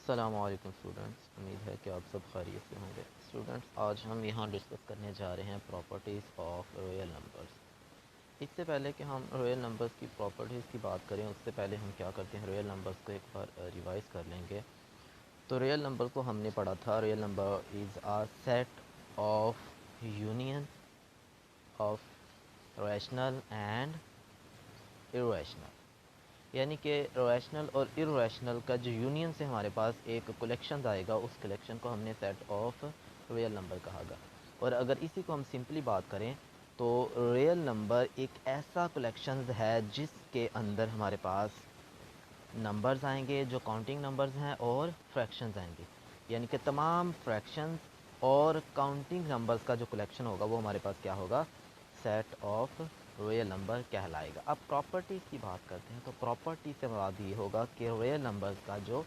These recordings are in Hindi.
अस्सलामुअलैकुम स्टूडेंट्स, उम्मीद है कि आप सब खैरियत से होंगे। स्टूडेंट्स, आज हम यहाँ डिस्कस करने जा रहे हैं प्रॉपर्टीज़ ऑफ रियल नंबर्स। इससे पहले कि हम रियल नंबर्स की प्रॉपर्टीज़ की बात करें, उससे पहले हम क्या करते हैं, रियल नंबर्स को एक बार रिवाइज़ कर लेंगे। तो रियल नंबर को हमने पढ़ा था, real number is a set of union of rational and irrational, यानी कि रैशनल और इर्रेशनल का जो यूनियन से हमारे पास एक कलेक्शन आएगा, उस कलेक्शन को हमने सेट ऑफ रियल नंबर कहा गया। और अगर इसी को हम सिंपली बात करें तो रियल नंबर एक ऐसा कलेक्शन है जिसके अंदर हमारे पास नंबर्स आएंगे जो काउंटिंग नंबर्स हैं और फ्रैक्शंस आएंगे, यानी कि तमाम फ्रैक्शंस और काउंटिंग नंबर्स का जो कलेक्शन होगा वो हमारे पास क्या होगा, सेट ऑफ रियल नंबर कहलाएगा। अब प्रॉपर्टीज़ की बात करते हैं, तो प्रॉपर्टी से मुराद ये होगा कि रियल नंबर्स का जो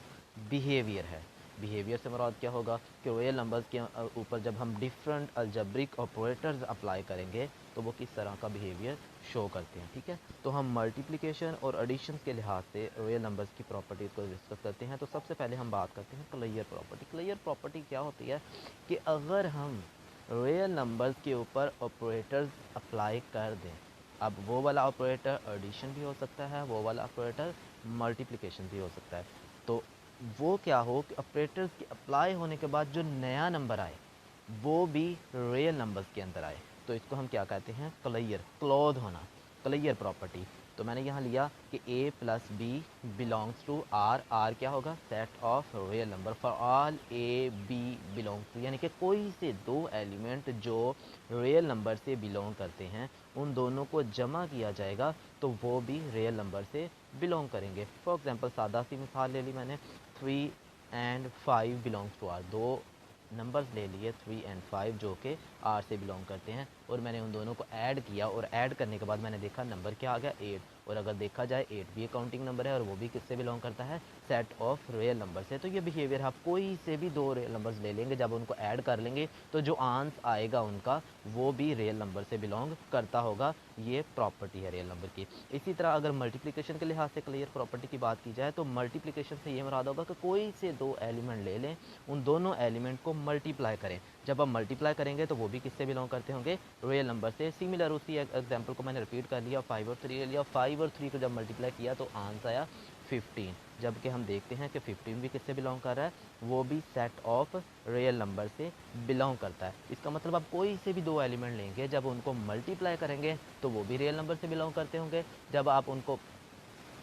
बिहेवियर है, बिहेवियर से मुराद क्या होगा कि रियल नंबर्स के ऊपर जब हम डिफरेंट अलजेब्रिक ऑपरेटर्स अप्लाई करेंगे तो वो किस तरह का बिहेवियर शो करते हैं। ठीक है, तो हम मल्टीप्लिकेशन और एडिशन के लिहाज से रियल नंबर्स की प्रॉपर्टीज़ को डिस्कस करते हैं। तो सबसे पहले हम बात करते हैं क्लियर प्रॉपर्टी। क्लियर प्रॉपर्टी क्या होती है कि अगर हम रियल नंबर्स के ऊपर ऑपरेटर्स अप्लाई कर दें, अब वो वाला ऑपरेटर एडिशन भी हो सकता है, वो वाला ऑपरेटर मल्टीप्लिकेशन भी हो सकता है, तो वो क्या हो कि ऑपरेटर्स के अप्लाई होने के बाद जो नया नंबर आए वो भी रियल नंबर्स के अंदर आए, तो इसको हम क्या कहते हैं, क्लियर, क्लोज होना, क्लियर प्रॉपर्टी। तो मैंने यहाँ लिया कि a plus B belongs to R, R क्या होगा, set of real number for all a b belongs to, यानी कि कोई से दो एलिमेंट जो रियल नंबर से बिलोंग करते हैं उन दोनों को जमा किया जाएगा तो वो भी रियल नंबर से बिलोंग करेंगे। फॉर एग्जांपल सादा सी मिसाल ले ली मैंने, 3 एंड 5 बिलोंग्स टू आर, दो नंबर्स ले लिए 3 एंड 5 जो कि आर से बिलोंग करते हैं, और मैंने उन दोनों को ऐड किया और ऐड करने के बाद मैंने देखा नंबर क्या आ गया, 8। और अगर देखा जाए 8 भी एक काउंटिंग नंबर है और वो भी किससे बिलोंग करता है, सेट ऑफ रियल नंबर से। तो ये बिहेवियर आप कोई से भी दो रियल नंबर्स ले लेंगे, जब उनको ऐड कर लेंगे तो जो आंसर आएगा उनका वो भी रियल नंबर से बिलोंग करता होगा। ये प्रॉपर्टी है रियल नंबर की। इसी तरह अगर मल्टीप्लिकेशन के लिहाज से क्लियर प्रॉपर्टी की बात की जाए तो मल्टीप्लिकेशन से ये मुराद होगा कि कोई से दो एलिमेंट ले लें, उन दोनों एलिमेंट को मल्टीप्लाई करें, जब आप मल्टीप्लाई करेंगे तो वो भी किससे बिलोंग करते होंगे, रियल नंबर से। सिमिलर उसी एग्जांपल को मैंने रिपीट कर लिया, 5 और 3 ले लिया, 5 और 3 को जब मल्टीप्लाई किया तो आंसर आया 15, जबकि हम देखते हैं कि 15 भी किससे बिलोंग कर रहा है, वो भी सेट ऑफ रियल नंबर से बिलोंग करता है। इसका मतलब आप कोई से भी दो एलिमेंट लेंगे, जब उनको मल्टीप्लाई करेंगे तो वो भी रियल नंबर से बिलोंग करते होंगे, जब आप उनको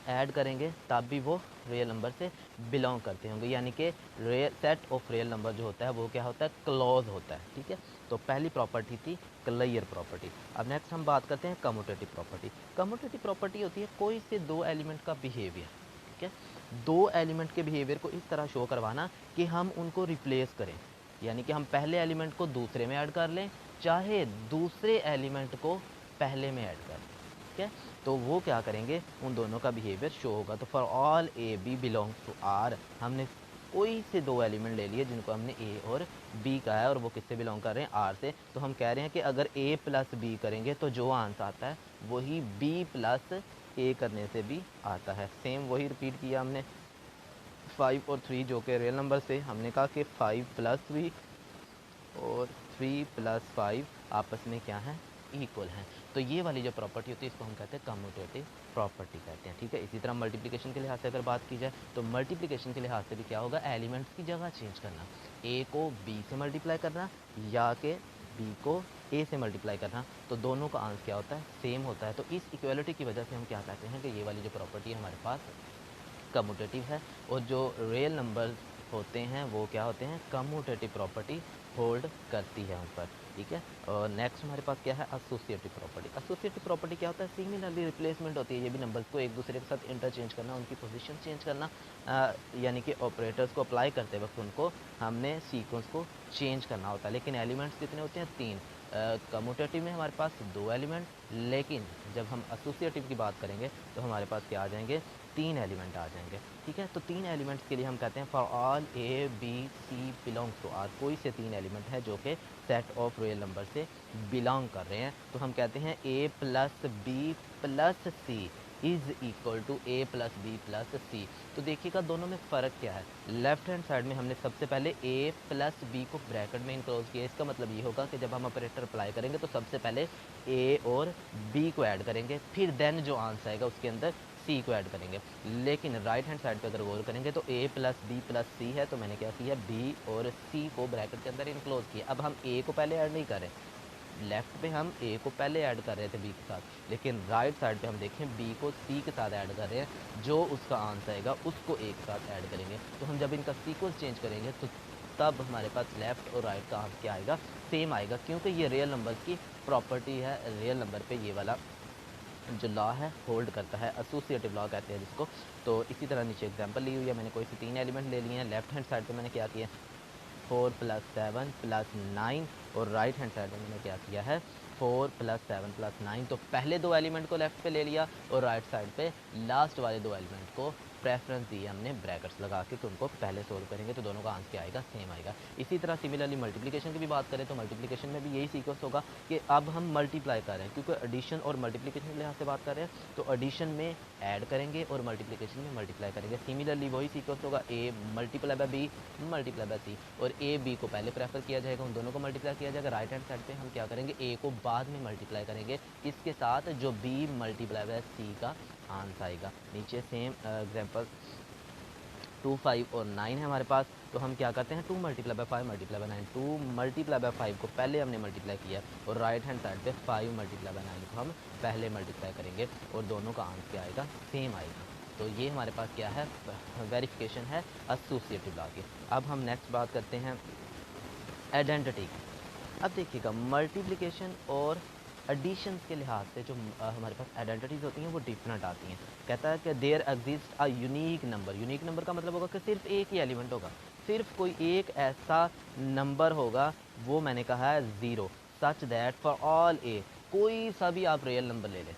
ऐड करेंगे तब भी वो रियल नंबर से बिलोंग करते होंगे, यानी कि real set of real number जो होता है वो क्या होता है, क्लोज होता है। ठीक है, तो पहली प्रॉपर्टी थी क्लियर प्रॉपर्टी। अब नेक्स्ट हम बात करते हैं कम्यूटेटिव प्रॉपर्टी। कम्यूटेटिव प्रॉपर्टी होती है कोई से दो एलिमेंट का बिहेवियर। ठीक है, दो एलिमेंट के बिहेवियर को इस तरह शो करवाना कि हम उनको रिप्लेस करें, यानी कि हम पहले एलिमेंट को दूसरे में ऐड कर लें, चाहे दूसरे एलिमेंट को पहले में ऐड कर लें। ठीक है, तो वो क्या करेंगे, उन दोनों का बिहेवियर शो होगा। तो for all A B belongs to R, हमने कोई से दो एलिमेंट ले लिए जिनको हमने ए और बी कहा है और वो किससे बिलोंग कर रहे हैं, आर से। तो हम कह रहे हैं कि अगर ए प्लस बी करेंगे तो जो आंसर आता है वही बी प्लस ए करने से भी आता है। सेम वही रिपीट किया हमने, 5 और 3 जो कि रियल नंबर से, हमने कहा कि 5 प्लस 3 और 3 प्लस 5 आपस में क्या है, इक्वल हैं। तो ये वाली जो प्रॉपर्टी होती है इसको हम कहते हैं कम्यूटेटिव प्रॉपर्टी कहते हैं। ठीक है, इसी तरह मल्टीप्लिकेशन के लिहाज से अगर बात की जाए तो मल्टीप्लिकेशन के लिहाज से भी क्या होगा, एलिमेंट्स की जगह चेंज करना, ए को बी से मल्टीप्लाई करना या कि बी को ए से मल्टीप्लाई करना, तो दोनों का आंसर क्या होता है, सेम होता है। तो इस इक्वलिटी की वजह से हम क्या कहते हैं कि ये वाली जो प्रॉपर्टी है हमारे पास कम्यूटेटिव है, और जो रियल नंबर होते हैं वो क्या होते हैं, कम्यूटेटिव प्रॉपर्टी होल्ड करती है उन पर। ठीक है, और नेक्स्ट हमारे पास क्या है, एसोसिएटिव प्रॉपर्टी। एसोसिएटिव प्रॉपर्टी क्या होता है, सिमिलरली रिप्लेसमेंट होती है, ये भी नंबर्स को एक दूसरे के साथ इंटरचेंज करना, उनकी पोजीशन चेंज करना, यानी कि ऑपरेटर्स को अप्लाई करते वक्त उनको हमने सीक्वेंस को चेंज करना होता है। लेकिन एलिमेंट्स कितने होते हैं, तीन। कम्यूटेटिव में हमारे पास दो एलिमेंट, लेकिन जब हम एसोसिएटिव की बात करेंगे तो हमारे पास क्या आ जाएंगे, तीन एलिमेंट आ जाएंगे। ठीक है, तो तीन एलिमेंट्स के लिए हम कहते हैं for all A B C belongs to R, कोई से तीन एलिमेंट है जो कि सेट ऑफ रियल नंबर से बिलोंग कर रहे हैं, तो हम कहते हैं A plus B plus C is equal to A plus B plus C. तो देखिएगा दोनों में फ़र्क क्या है। लेफ्ट हैंड साइड में हमने सबसे पहले ए प्लस बी को ब्रैकेट में इनक्लोज किया। इसका मतलब ये होगा कि जब हम ऑपरेटर अप्लाई करेंगे तो सबसे पहले ए और बी को ऐड करेंगे, फिर देन जो आंसर आएगा उसके अंदर सी को ऐड करेंगे। लेकिन राइट हैंड साइड पे अगर गौर करेंगे तो ए प्लस बी प्लस सी है, तो मैंने क्या किया, बी और सी को ब्रैकेट के अंदर इनक्लोज किया। अब हम ए को पहले ऐड नहीं करें, लेफ्ट पे हम ए को पहले ऐड कर रहे थे बी के साथ, लेकिन राइट साइड पे हम देखें बी को सी के साथ ऐड कर रहे हैं। जो उसका आंसर आएगा उसको ए के साथ ऐड करेंगे। तो हम जब इनका सीक्वेंस चेंज करेंगे तो तब हमारे पास लेफ़्ट और राइट का आंसर क्या आएगा, सेम आएगा, क्योंकि ये रियल नंबर्स की प्रॉपर्टी है। रियल नंबर पे ये वाला जो लॉ है होल्ड करता है, एसोसिएटिव लॉ कहते हैं जिसको। तो इसी तरह नीचे एग्जांपल ली हुई है, मैंने कोई से 3 एलिमेंट ले लिए हैं। लेफ्ट हैंड साइड पे मैंने क्या किया, 4 + 7 + 9, और राइट हैंड साइड में मैंने क्या किया है, 4 + 7 + 9। तो पहले 2 एलिमेंट को लेफ्ट पे ले लिया और राइट साइड पे लास्ट वाले 2 एलिमेंट को प्रेफरेंस दी हमने ब्रैकेट्स लगा के, कि उनको पहले सोल्व करेंगे तो दोनों का आंसर क्या आएगा, सेम आएगा। इसी तरह सिमिलरली मल्टीप्लिकेशन की भी बात करें तो मल्टीप्लिकेशन में भी यही सीक्वेंस होगा कि अब हम मल्टीप्लाई कर रहे हैं, क्योंकि एडिशन और मल्टीप्लिकेशन के लिहाज से बात कर रहे हैं तो एडिशन में ऐड करेंगे और मल्टीप्लिकेशन में मल्टीप्लाई करेंगे। सिमिलरली वही सीक्वेंस होगा, A multiply by B multiply by C, और ए बी को पहले प्रेफर किया जाएगा, उन दोनों को मल्टीप्लाई किया जाएगा। राइट हैंड साइड पे हम क्या करेंगे, ए को बाद में मल्टीप्लाई करेंगे इसके साथ जो बी मल्टीप्लाई बाय सी का आंसर आएगा। नीचे सेम एग्जांपल 2, 5 और 9 है हमारे पास, तो हम क्या करते हैं, 2 × 5 × 9, 2 × 5 को पहले हमने मल्टीप्लाई किया और राइट हैंड साइड पे 5 × 9 को हम पहले मल्टीप्लाई करेंगे और दोनों का आंसर क्या आएगा, सेम आएगा। तो ये हमारे पास क्या है, वेरिफिकेशन है एसोसिएटिव लॉ की। अब हम नेक्स्ट बात करते हैं आइडेंटिटी की। अब देखिएगा मल्टीप्लिकेशन और एडिशन के लिहाज से जो हमारे पास आइडेंटिटीज़ होती हैं वो डिफरेंट आती हैं। कहता है कि there exist a unique number. Unique number का मतलब होगा कि सिर्फ एक ही एलिमेंट होगा, सिर्फ कोई एक ऐसा नंबर होगा, वो मैंने कहा है 0, सच दैट फॉर ऑल ए, कोई सा भी आप रियल नंबर ले लें,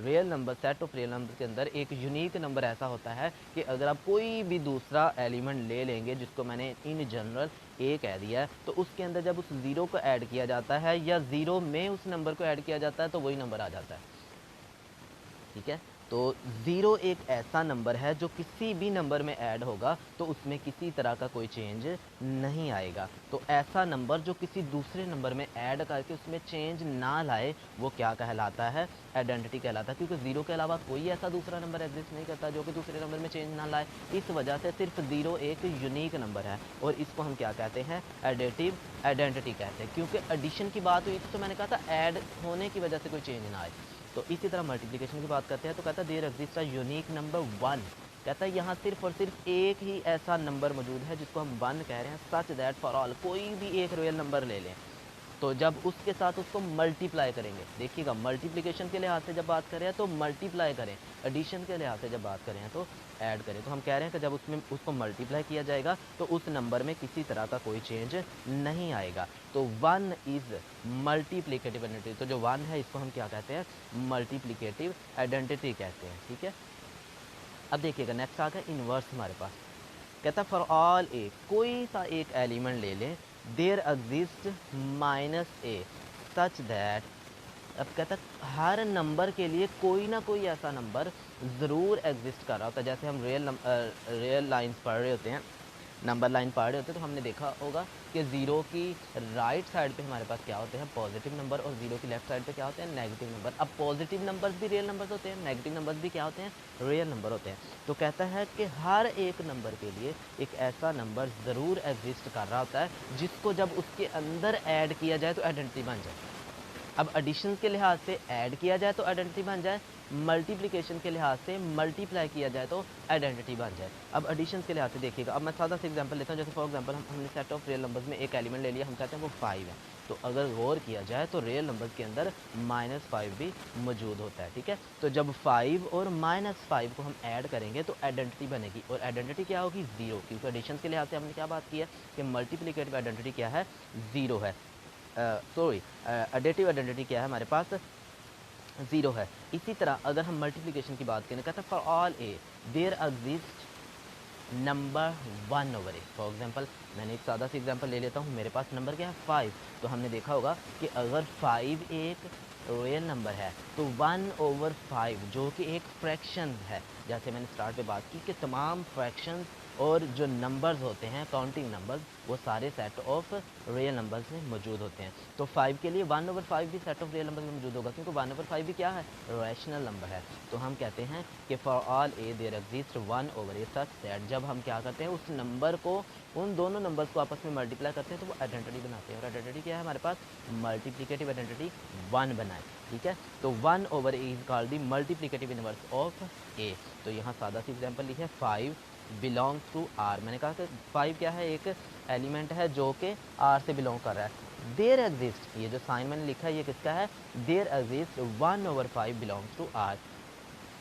real number, set of real number के अंदर एक यूनिक नंबर ऐसा होता है कि अगर आप कोई भी दूसरा एलिमेंट ले लेंगे, जिसको मैंने इन जनरल ए कह दिया है, तो उसके अंदर जब उस ज़ीरो को ऐड किया जाता है या ज़ीरो में उस नंबर को ऐड किया जाता है तो वही नंबर आ जाता है। ठीक है, तो 0 एक ऐसा नंबर है जो किसी भी नंबर में ऐड होगा तो उसमें किसी तरह का कोई चेंज नहीं आएगा। तो ऐसा नंबर जो किसी दूसरे नंबर में ऐड करके उसमें चेंज ना लाए वो क्या कहलाता है, आइडेंटिटी कहलाता है, क्योंकि 0 के अलावा कोई ऐसा दूसरा नंबर एग्जिस्ट नहीं करता जो कि दूसरे नंबर में चेंज ना लाए। इस वजह से सिर्फ 0 एक यूनिक नंबर है और इसको हम क्या कहते हैं, एडिटिव आइडेंटिटी कहते हैं। क्योंकि एडिशन की बात हुई थी तो मैंने कहा था ऐड होने की वजह से कोई चेंज ना आए। तो इसी तरह मल्टीप्लिकेशन की बात करते हैं तो कहता है there exist a unique number 1। कहता है यहाँ सिर्फ और सिर्फ एक ही ऐसा नंबर मौजूद है जिसको हम 1 कह रहे हैं, सच दैट फॉर ऑल, कोई भी एक रियल नंबर ले लें तो जब उसके साथ उसको मल्टीप्लाई करेंगे, देखिएगा मल्टीप्लिकेशन के लिहाज से जब बात करें तो मल्टीप्लाई करें, एडिशन के लिहाज से जब बात करें तो ऐड करें। तो हम कह रहे हैं कि जब उसमें उसको मल्टीप्लाई किया जाएगा तो उस नंबर में किसी तरह का कोई चेंज नहीं आएगा। तो 1 इज़ मल्टीप्लिकेटिव आइडेंटिटी। तो जो 1 है इसको हम क्या कहते हैं, मल्टीप्लिकेटिव आइडेंटिटी कहते हैं। ठीक है, अब देखिएगा नेक्स्ट आ गया इन्वर्स हमारे पास। कहता है फॉर ऑल ए, कोई सा एक एलिमेंट ले लें, there exist -a such that. अब कहता है हर नंबर के लिए कोई ना कोई ऐसा नंबर ज़रूर एग्जिस्ट कर रहा होता है। जैसे हम रियल लाइंस पढ़ रहे होते हैं, नंबर लाइन पढ़ रहे होते हैं तो हमने देखा होगा कि 0 की राइट साइड पे हमारे पास क्या होते हैं, पॉजिटिव नंबर, और 0 की लेफ्ट साइड पे क्या होते हैं, नेगेटिव नंबर। अब पॉजिटिव नंबर्स भी रियल नंबर्स होते हैं, नेगेटिव नंबर्स भी क्या होते हैं, रियल नंबर होते हैं। तो कहता है कि हर एक नंबर के लिए एक ऐसा नंबर ज़रूर एग्जिस्ट कर रहा होता है जिसको जब उसके अंदर ऐड किया जाए तो आइडेंटिटी बन जाए। अब एडिशन के लिहाज से ऐड किया जाए तो आइडेंटिटी बन जाए, मल्टीप्लिकेशन के लिहाज से मल्टीप्लाई किया जाए तो आइडेंटिटी बन जाए। अब एडिशन के लिहाज से देखिएगा, अब मैं सादा से एग्जांपल लेता हूँ। जैसे फॉर एग्जांपल हमने सेट ऑफ रियल नंबर्स में एक एलिमेंट ले लिया, हम कहते हैं वो 5 है। तो अगर गौर किया जाए तो रियल नंबर्स के अंदर -5 भी मौजूद होता है। ठीक है, तो जब 5 और -5 को हम ऐड करेंगे तो आइडेंटिटी बनेगी, और आइडेंटिटी क्या होगी, 0, क्योंकि एडिशन के लिहाज से हमने क्या बात की है कि मल्टीप्लिकेटिव आइडेंटिटी क्या है, 0 है। एडिटिव आइडेंटिटी क्या है हमारे पास, 0 है। इसी तरह अगर हम मल्टीप्लिकेशन की बात करें, कहता है for all A there exist number 1 over A. For example मैंने एक सादा सी एग्जांपल ले लेता हूँ, मेरे पास नंबर क्या है 5। तो हमने देखा होगा कि अगर 5 एक रियल नंबर है तो 1/5 जो कि एक फ्रैक्शन है, जैसे मैंने स्टार्ट पे बात की कि तमाम फ्रैक्शंस और जो नंबर्स होते हैं काउंटिंग नंबर्स वो सारे सेट ऑफ रियल नंबर्स में मौजूद होते हैं। तो 5 के लिए 1/5 भी सेट ऑफ रियल नंबर्स में मौजूद होगा, क्योंकि 1/5 भी क्या है, रैशनल नंबर है। तो हम कहते हैं कि for all A there exist 1/a such that, जब हम क्या करते हैं उस नंबर को, उन दोनों नंबर्स को आपस में मल्टीप्लाई करते हैं तो वो आइडेंटिटी बनाते हैं। और आइडेंटिटी क्या है हमारे पास, मल्टीप्लिकेटिव आइडेंटिटी 1 बनाए, ठीक है। तो 1/a is called the multiplicative inverse of A. तो यहाँ सादा सी एग्जांपल ली है, 5 बिलोंग्स टू आर। मैंने कहा कि 5 क्या है, एक एलिमेंट है जो कि आर से बिलोंग कर रहा है। देयर एग्जिस्ट, ये जो साइन मैंने लिखा है ये किसका है, there exist 1/5 belongs to R.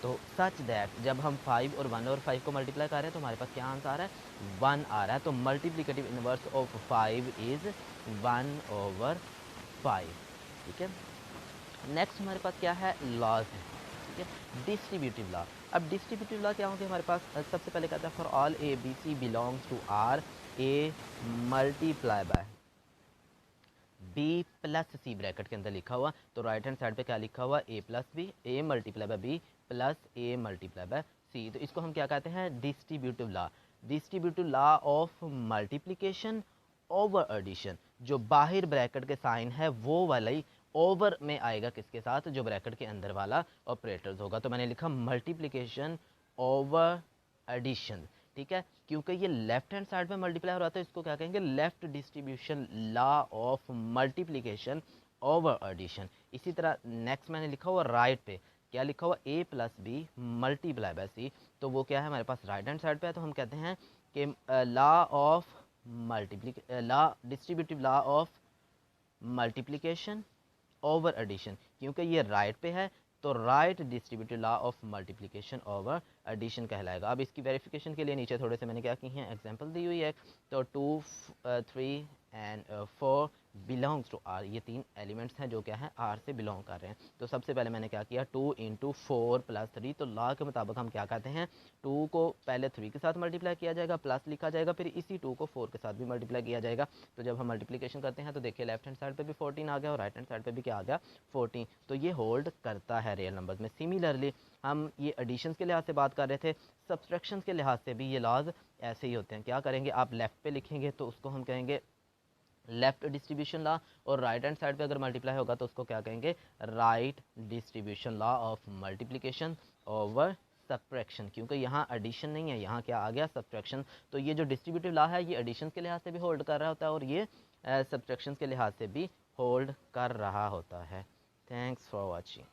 तो सच दैट जब हम 5 और 1/5 को मल्टीप्लाई कर रहे हैं तो हमारे पास क्या आंसर आ रहा है, 1 आ रहा है। तो मल्टीप्लिकेटिव इनवर्स ऑफ 5 इज़ 1/5, ठीक है। नेक्स्ट हमारे पास क्या है, लॉज है, ठीक है, डिस्ट्रीब्यूटिव लॉ। अब डिस्ट्रीब्यूटिव लॉ क्या होंगे हमारे पास, सबसे पहले कहता है for all A B C belongs to R A multiply by B plus C, bracket के अंदर लिखा हुआ। तो राइट हैंड साइड पे क्या लिखा हुआ, A plus B, A multiply by B plus A multiply by C. तो इसको हम क्या कहते हैं, distributive law. Distributive law of multiplication over addition. जो बाहर ब्रैकेट के साइन है वो वाला ही ओवर में आएगा, किसके साथ, जो ब्रैकेट के अंदर वाला ऑपरेटर्स होगा। तो मैंने लिखा मल्टीप्लिकेशन ओवर एडिशन, ठीक है, क्योंकि ये लेफ्ट हैंड साइड में मल्टीप्लाई हो रहा था, इसको क्या कहेंगे, left distribution law of multiplication over addition. इसी तरह नेक्स्ट मैंने लिखा हुआ राइट पे, क्या लिखा हुआ, A plus B multiply by C. तो वो क्या है हमारे पास राइट हैंड साइड पे है, तो हम कहते हैं कि law of law distributive law of multiplication over addition, क्योंकि ये राइट पे है तो right distributive law of multiplication over addition कहलाएगा। अब इसकी वेरिफिकेशन के लिए नीचे थोड़े से मैंने क्या की हैं, एग्जांपल दी हुई है। तो 2 3 एंड 4 बिलोंग्स टू आर, ये 3 एलिमेंट्स हैं जो क्या है आर से बिलोंग कर रहे हैं। तो सबसे पहले मैंने क्या किया, 2 × 4 + 3। तो लॉ के मुताबिक हम क्या कहते हैं, 2 को पहले 3 के साथ मल्टीप्लाई किया जाएगा, प्लस लिखा जाएगा, फिर इसी 2 को 4 के साथ भी मल्टीप्लाई किया जाएगा। तो जब हम मल्टीप्लिकेशन करते हैं तो देखिए लेफ्ट हैंड साइड पे भी 14 आ गया और राइट हैंड साइड पे भी क्या आ गया, 14। तो ये होल्ड करता है रियल नंबर्स में। सिमिलरली हम ये एडिशन के लिहाज से बात कर रहे थे, सब्सट्रैक्शन के लिहाज से भी ये लॉज ऐसे ही होते हैं। क्या करेंगे, आप लेफ्ट पे लिखेंगे तो उसको हम कहेंगे लेफ्ट डिस्ट्रीब्यूशन लॉ, और राइट हैंड साइड पे अगर मल्टीप्लाई होगा तो उसको क्या कहेंगे, right distribution law of multiplication over subtraction, क्योंकि यहाँ एडिशन नहीं है, यहाँ क्या आ गया, सब्ट्रैक्शन। तो ये जो डिस्ट्रीब्यूटिव लॉ है ये एडिशन के लिहाज से भी होल्ड कर रहा होता है और ये सब्ट्रैक्शन के लिहाज से भी होल्ड कर रहा होता है। Thanks for watching.